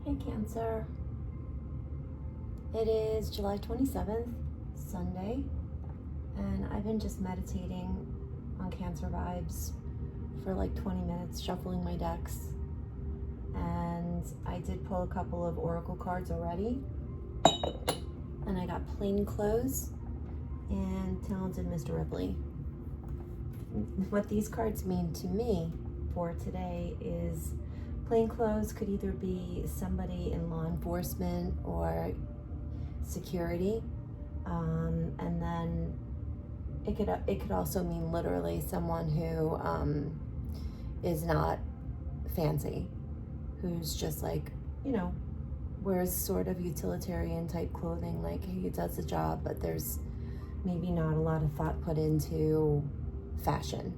Hey Cancer, it is July 27th, Sunday, and I've been just meditating on Cancer vibes for like 20 minutes, shuffling my decks, and I did pull a couple of oracle cards already, and I got Plain Clothes and Talented Mr. Ripley. What these cards mean to me for today is plainclothes could either be somebody in law enforcement or security, and then it could also mean literally someone who is not fancy, who's just like, you know, wears sort of utilitarian type clothing, like he does the job, but there's maybe not a lot of thought put into fashion,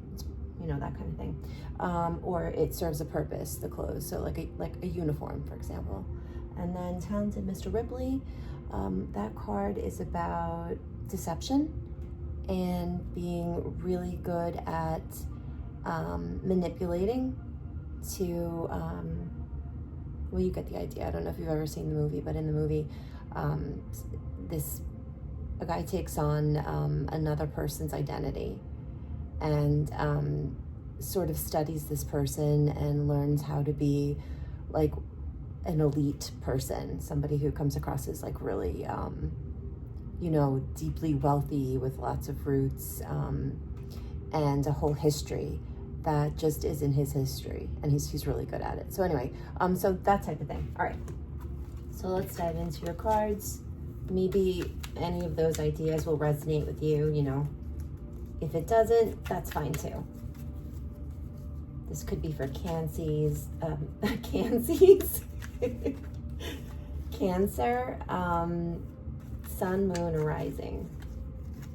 you know, that kind of thing. Or it serves a purpose, the clothes, so like a uniform, for example. And then Talented Mr. Ripley, that card is about deception and being really good at manipulating to, well, you get the idea. I don't know if you've ever seen the movie, but in the movie, a guy takes on another person's identity and sort of studies this person and learns how to be like an elite person, somebody who comes across as like really, you know, deeply wealthy with lots of roots and a whole history that just isn't his history, and he's really good at it. So anyway, so that type of thing. All right, so let's dive into your cards. Maybe any of those ideas will resonate with you, you know. If it doesn't, that's fine too. This could be for Cancer, Sun, Moon, or Rising.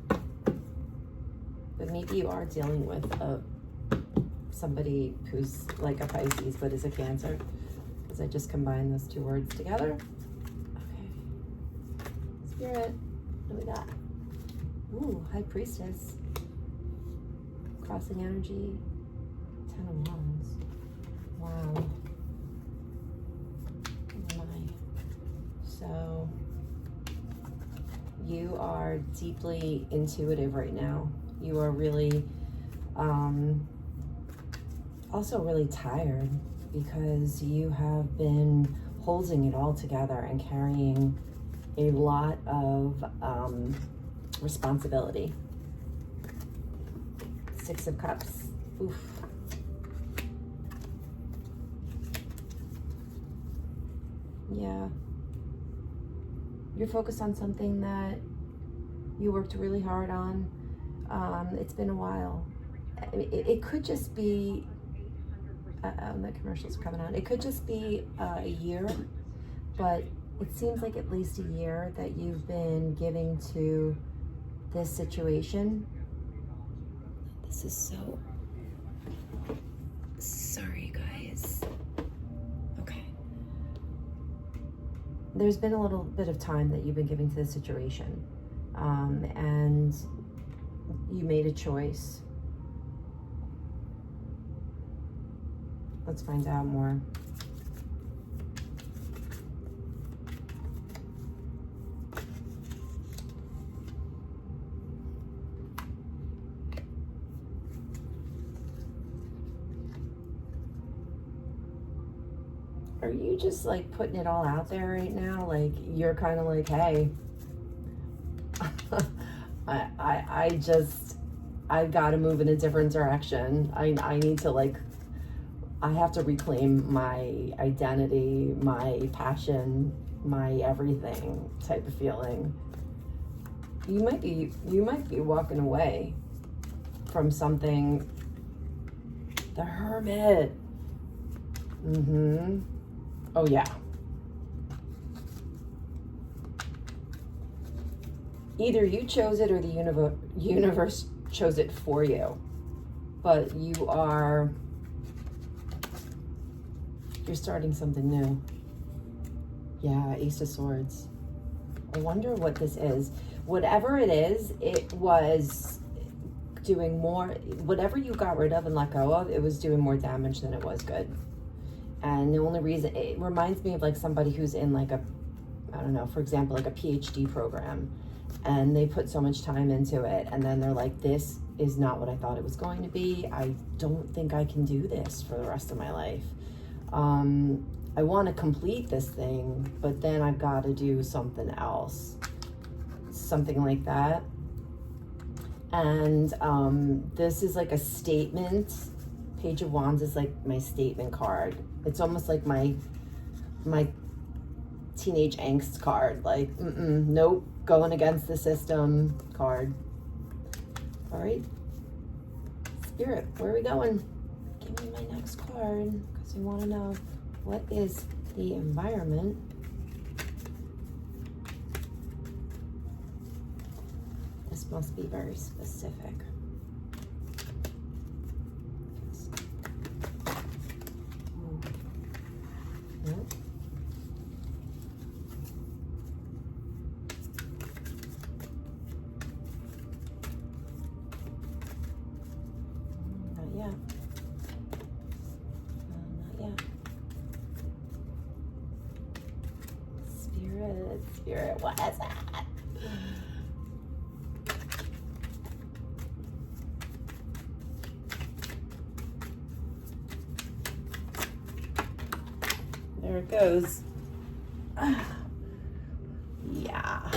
But maybe you are dealing with somebody who's like a Pisces but is a Cancer, because I just combined those two words together. Okay. Spirit, what do we got? Ooh, High Priestess. Crossing energy, 10 of Wands. Wow. Oh my. So you are deeply intuitive right now. You are really also really tired because you have been holding it all together and carrying a lot of responsibility. Six of Cups. Oof. Yeah. You're focused on something that you worked really hard on. It's been a while. It could just be, the commercials are coming on. It could just be a year, but it seems like at least a year that you've been giving to this situation. This is so, sorry guys. Okay. There's been a little bit of time that you've been giving to this situation, and you made a choice. Let's find out more. Are you just like putting it all out there right now? Like you're kind of like, hey, I've got to move in a different direction. I need to like, I have to reclaim my identity, my passion, my everything type of feeling. You might be walking away from something. The Hermit. Mm-hmm. Oh yeah. Either you chose it or the universe chose it for you. But you're starting something new. Yeah, Ace of Swords. I wonder what this is. Whatever it is, it was doing more, whatever you got rid of and let go of, it was doing more damage than it was good. And the only reason, it reminds me of like somebody who's in like a, I don't know, for example, like a PhD program, and they put so much time into it, and then they're like, this is not what I thought it was going to be. I don't think I can do this for the rest of my life. I want to complete this thing, but then I've got to do something else. Something like that. And this is like a statement. Page of Wands is like my statement card. It's almost like my teenage angst card. Like, nope, going against the system card. All right, Spirit, where are we going? Give me my next card, because we want to know, what is the environment this must be very specific. Nope. Not yet. Not yet. Spirit, what is that? There it goes. Yeah.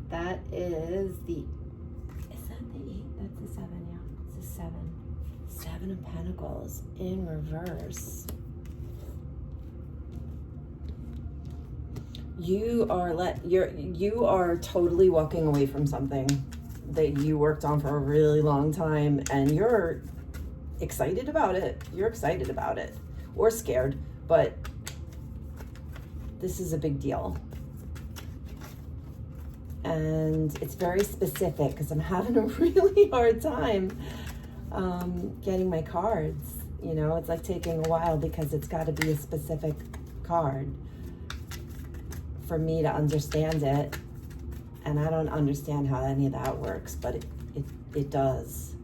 That is the, is that the 8? That's the 7, yeah. It's the 7. 7 of Pentacles in reverse. You are totally walking away from something that you worked on for a really long time, and you're excited about it. You're excited about it, or scared, but this is a big deal. And it's very specific, because I'm having a really hard time getting my cards. You know, it's like taking a while, because it's got to be a specific card for me to understand it. And I don't understand how any of that works, but it does.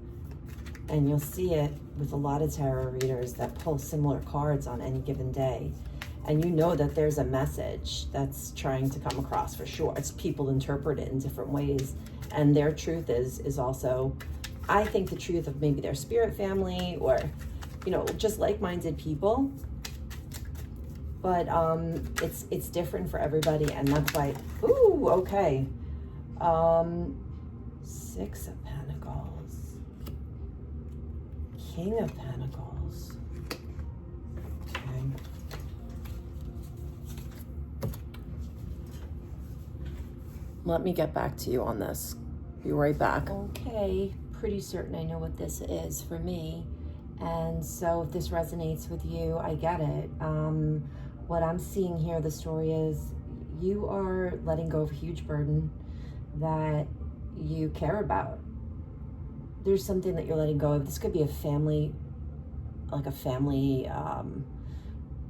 And you'll see it with a lot of tarot readers that pull similar cards on any given day. And you know that there's a message that's trying to come across for sure. It's people interpret it in different ways. And their truth is also, I think, the truth of maybe their spirit family, or, you know, just like-minded people. But it's different for everybody, and that's why, ooh, okay. 6 of Pentacles. King of Pentacles. Okay. Let me get back to you on this. Be right back. Okay, pretty certain I know what this is for me. And so if this resonates with you, I get it. What I'm seeing here, the story is, you are letting go of a huge burden that you care about. There's something that you're letting go of. This could be a family, like a family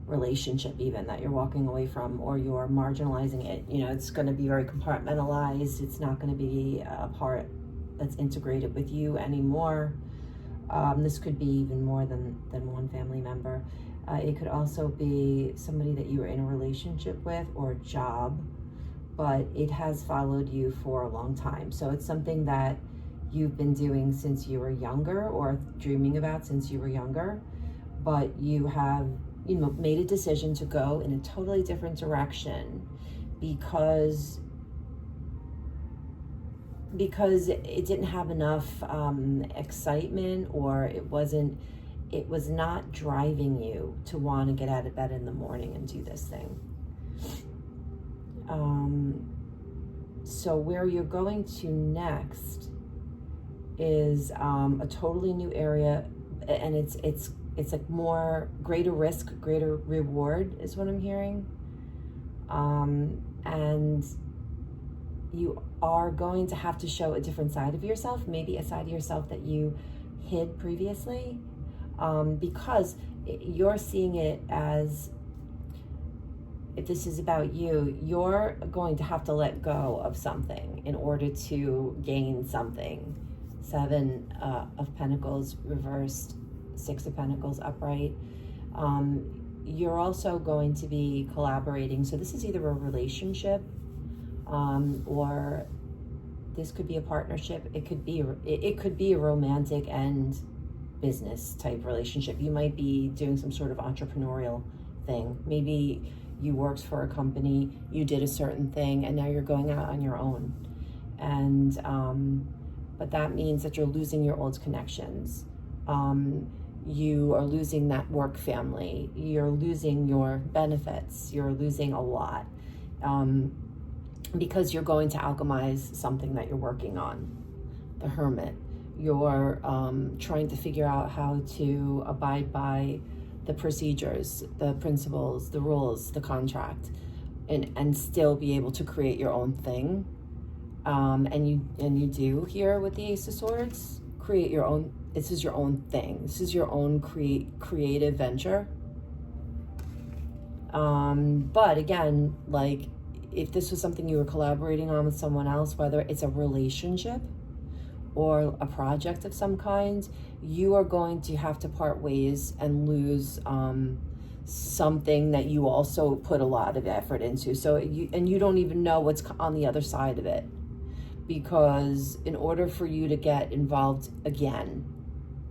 relationship even, that you're walking away from, or you're marginalizing it. You know, it's going to be very compartmentalized. It's not going to be a part that's integrated with you anymore. This could be even more than one family member. It could also be somebody that you were in a relationship with, or a job, but it has followed you for a long time. So it's something that you've been doing since you were younger, or dreaming about since you were younger, but you have, you know, made a decision to go in a totally different direction because it didn't have enough excitement, or it was not driving you to want to get out of bed in the morning and do this thing. So where you're going to next is a totally new area, and it's like more greater risk, greater reward is what I'm hearing. And you are going to have to show a different side of yourself, maybe a side of yourself that you hid previously, because you're seeing it as, if this is about you, you're going to have to let go of something in order to gain something. 7 of Pentacles reversed, 6 of Pentacles upright. you're also going to be collaborating. So this is either a relationship, or this could be a partnership. It could be a romantic and business type relationship. You might be doing some sort of entrepreneurial thing. Maybe you worked for a company, you did a certain thing, and now you're going out on your own. And but that means that you're losing your old connections. You are losing that work family. You're losing your benefits. You're losing a lot, because you're going to alchemize something that you're working on. The Hermit. You're trying to figure out how to abide by the procedures, the principles, the rules, the contract, and still be able to create your own thing. And you do here with the Ace of Swords, create your own. This is your own thing. This is your own creative venture. But again, like, if this was something you were collaborating on with someone else, whether it's a relationship or a project of some kind, you are going to have to part ways and lose something that you also put a lot of effort into. So you don't even know what's on the other side of it, because in order for you to get involved again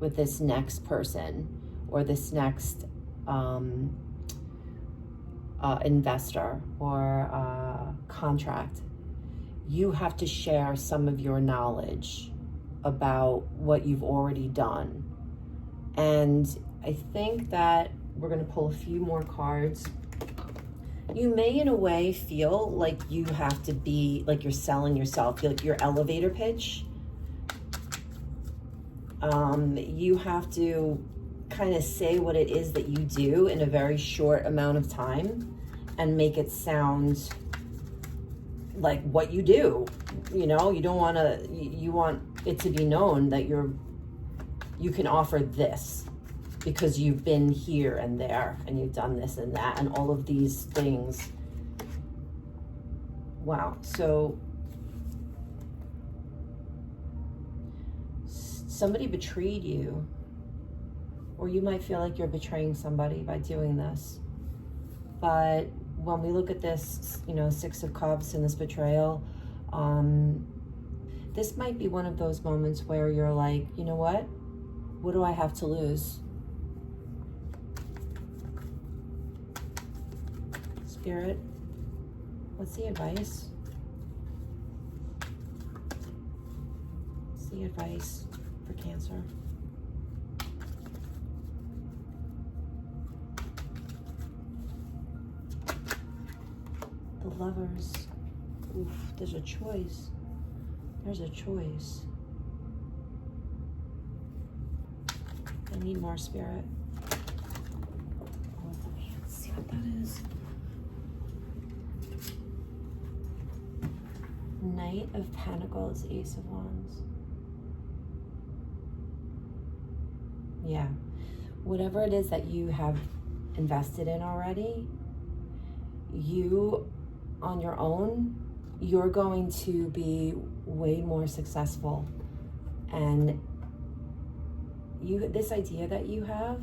with this next person or this next investor or contract, you have to share some of your knowledge about what you've already done. And I think that we're going to pull a few more cards. You may, in a way, feel like you have to be, like you're selling yourself, like your elevator pitch. You have to kind of say what it is that you do in a very short amount of time and make it sound like what you do. You know, you don't want to, you want it to be known that you can offer this because you've been here and there and you've done this and that and all of these things. Wow. So somebody betrayed you, or you might feel like you're betraying somebody by doing this. But when we look at this, you know, Six of Cups and this betrayal, this might be one of those moments where you're like, you know what do I have to lose? Spirit, what's the advice? What's the advice for Cancer? The Lovers. Oof, there's a choice. There's a choice. I need more, Spirit. Oh, let me see what that is. Knight of Pentacles, Ace of Wands. Yeah. Whatever it is that you have invested in already, you on your own, you're going to be way more successful. And this idea that you have,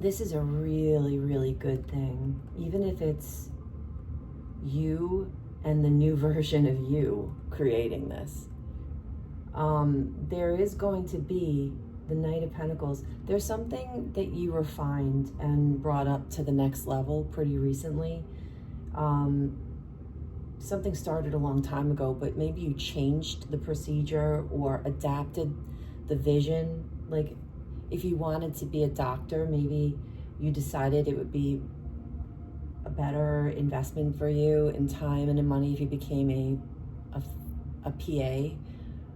this is a really, really good thing. Even if it's you and the new version of you creating this. There is going to be the Knight of Pentacles. There's something that you refined and brought up to the next level pretty recently. Something started a long time ago, but maybe you changed the procedure or adapted the vision. Like if you wanted to be a doctor, maybe you decided it would be a better investment for you in time and in money if you became a PA,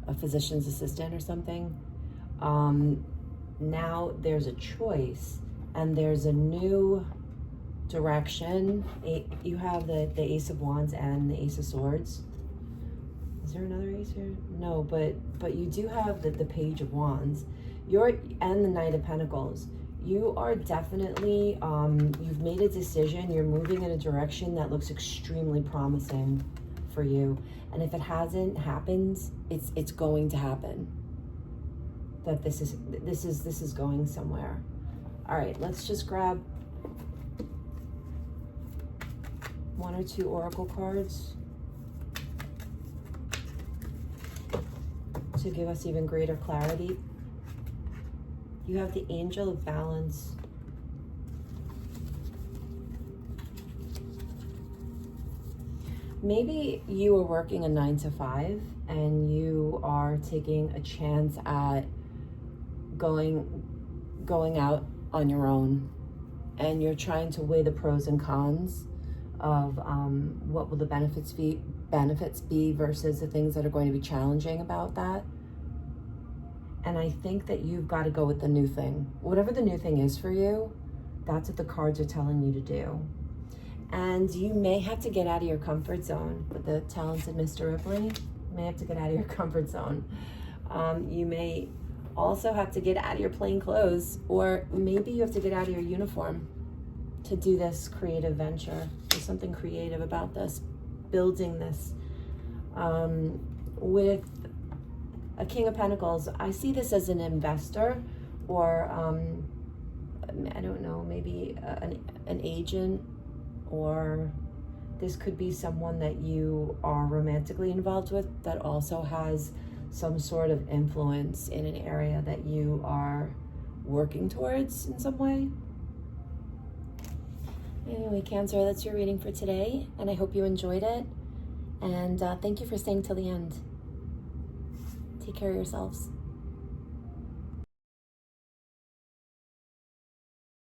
a physician's assistant or something. Now there's a choice and there's a new direction. You have the Ace of Wands and the Ace of Swords. Is there another ace here? No, but you do have the Page of Wands. And the Knight of Pentacles. You are definitely, you've made a decision. You're moving in a direction that looks extremely promising for you. And if it hasn't happened, it's going to happen. That this is going somewhere. All right, let's just grab 1 or 2 oracle cards to give us even greater clarity. You have the Angel of Balance. Maybe you are working a 9 to 5 and you are taking a chance at going out on your own, and you're trying to weigh the pros and cons of what will the benefits be versus the things that are going to be challenging about that. And I think that you've got to go with the new thing. Whatever the new thing is for you, that's what the cards are telling you to do. And you may have to get out of your comfort zone with the talented Mr. Ripley. You may have to get out of your comfort zone. You may also have to get out of your plain clothes, or maybe you have to get out of your uniform to do this creative venture. There's something creative about this, building this. With a King of Pentacles, I see this as an investor, or I don't know, maybe an agent, or this could be someone that you are romantically involved with that also has some sort of influence in an area that you are working towards in some way. Anyway, Cancer, that's your reading for today, and I hope you enjoyed it. And thank you for staying till the end. Take care of yourselves.